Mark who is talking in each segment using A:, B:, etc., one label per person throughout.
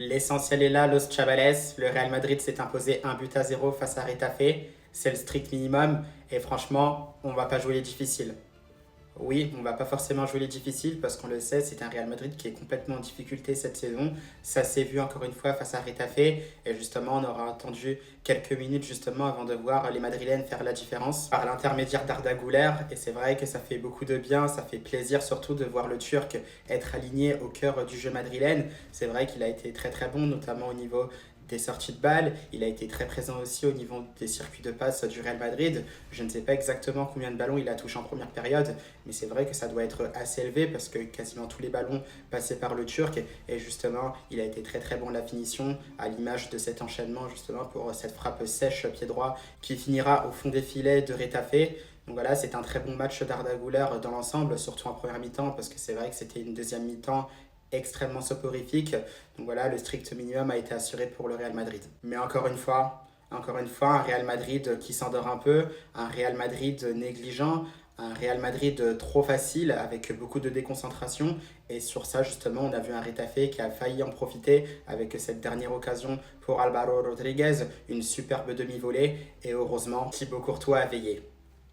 A: L'essentiel est là, Los Chavales. Le Real Madrid s'est imposé 1 but à 0 face à Retafe. C'est le strict minimum. Et franchement, on va pas jouer les difficiles. Oui, on va pas forcément jouer les difficiles parce qu'on le sait, c'est un Real Madrid qui est complètement en difficulté cette saison. Ça s'est vu encore une fois face à Retafe et justement on aura attendu quelques minutes justement avant de voir les Madrilènes faire la différence par l'intermédiaire d'Arda Güler et c'est vrai que ça fait beaucoup de bien, ça fait plaisir surtout de voir le Turc être aligné au cœur du jeu madrilène. C'est vrai qu'il a été très très bon notamment au niveau des sorties de balles. Il a été très présent aussi au niveau des circuits de passe du Real Madrid. Je ne sais pas exactement combien de ballons il a touché en première période, mais c'est vrai que ça doit être assez élevé parce que quasiment tous les ballons passaient par le Turc. Et justement, il a été très très bon à la finition, à l'image de cet enchaînement justement pour cette frappe sèche pied droit qui finira au fond des filets de Retafe. Donc voilà, c'est un très bon match d'Arda Güler dans l'ensemble, surtout en première mi-temps, parce que c'est vrai que c'était une deuxième mi-temps extrêmement soporifique. Donc voilà, le strict minimum a été assuré pour le Real Madrid. Mais encore une fois, un Real Madrid qui s'endort un peu, un Real Madrid négligent, un Real Madrid trop facile avec beaucoup de déconcentration. Et sur ça, justement, on a vu un Retafe qui a failli en profiter avec cette dernière occasion pour Álvaro Rodríguez, une superbe demi-volée. Et heureusement, Thibaut Courtois a veillé.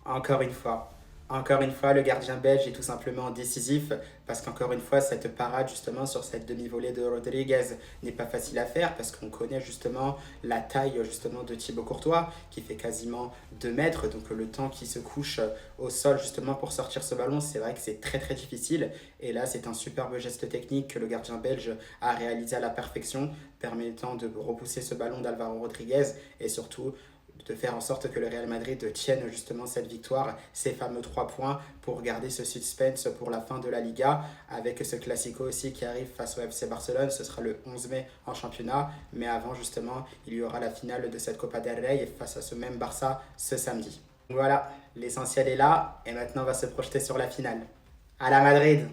A: Encore une fois. Encore une fois, le gardien belge est tout simplement décisif parce qu'encore une fois, cette parade justement sur cette demi-volée de Rodriguez n'est pas facile à faire parce qu'on connaît justement la taille justement de Thibaut Courtois qui fait quasiment 2 mètres. Donc le temps qu'il se couche au sol justement pour sortir ce ballon, c'est vrai que c'est très très difficile. Et là, c'est un superbe geste technique que le gardien belge a réalisé à la perfection, permettant de repousser ce ballon d'Alvaro Rodriguez et surtout de faire en sorte que le Real Madrid tienne justement cette victoire, ces fameux 3 points pour garder ce suspense pour la fin de la Liga avec ce Classico aussi qui arrive face au FC Barcelone. Ce sera le 11 mai en championnat, mais avant justement il y aura la finale de cette Copa del Rey face à ce même Barça ce samedi. Donc voilà, l'essentiel est là et maintenant on va se projeter sur la finale. À la Madrid!